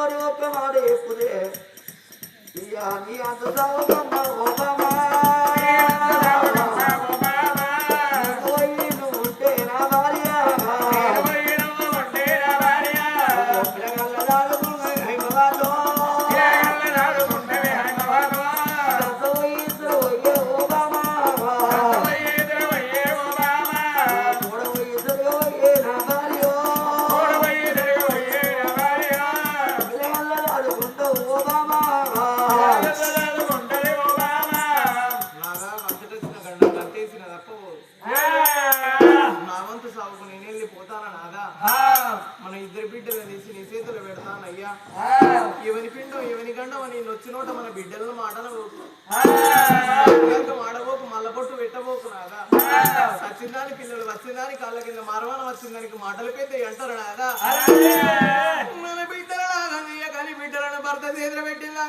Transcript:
నోరు ఒక్క మాట చెప్పుదే ఇయ్యా నీ అంత సాగుతున్నా ఓబామా మన ఇద్దరు బిడ్డలు తీసి నీ చేతులు పెడతానయ్యా ఎవరి పిండు ఎవరి గండం నేను వచ్చినోట మన బిడ్డలను మాటనబోకు మాడబోకు మల్లబొట్టు పెట్టబోకు నాదా వచ్చిందాని పిల్లలు వచ్చిందాని కాళ్ళ కింద మరవనం వచ్చిందానికి మాటలు పెద్ద అంటారు నాదా మన బిడ్డల కానీ బిడ్డలను భర్త చేతులు పెట్టిందా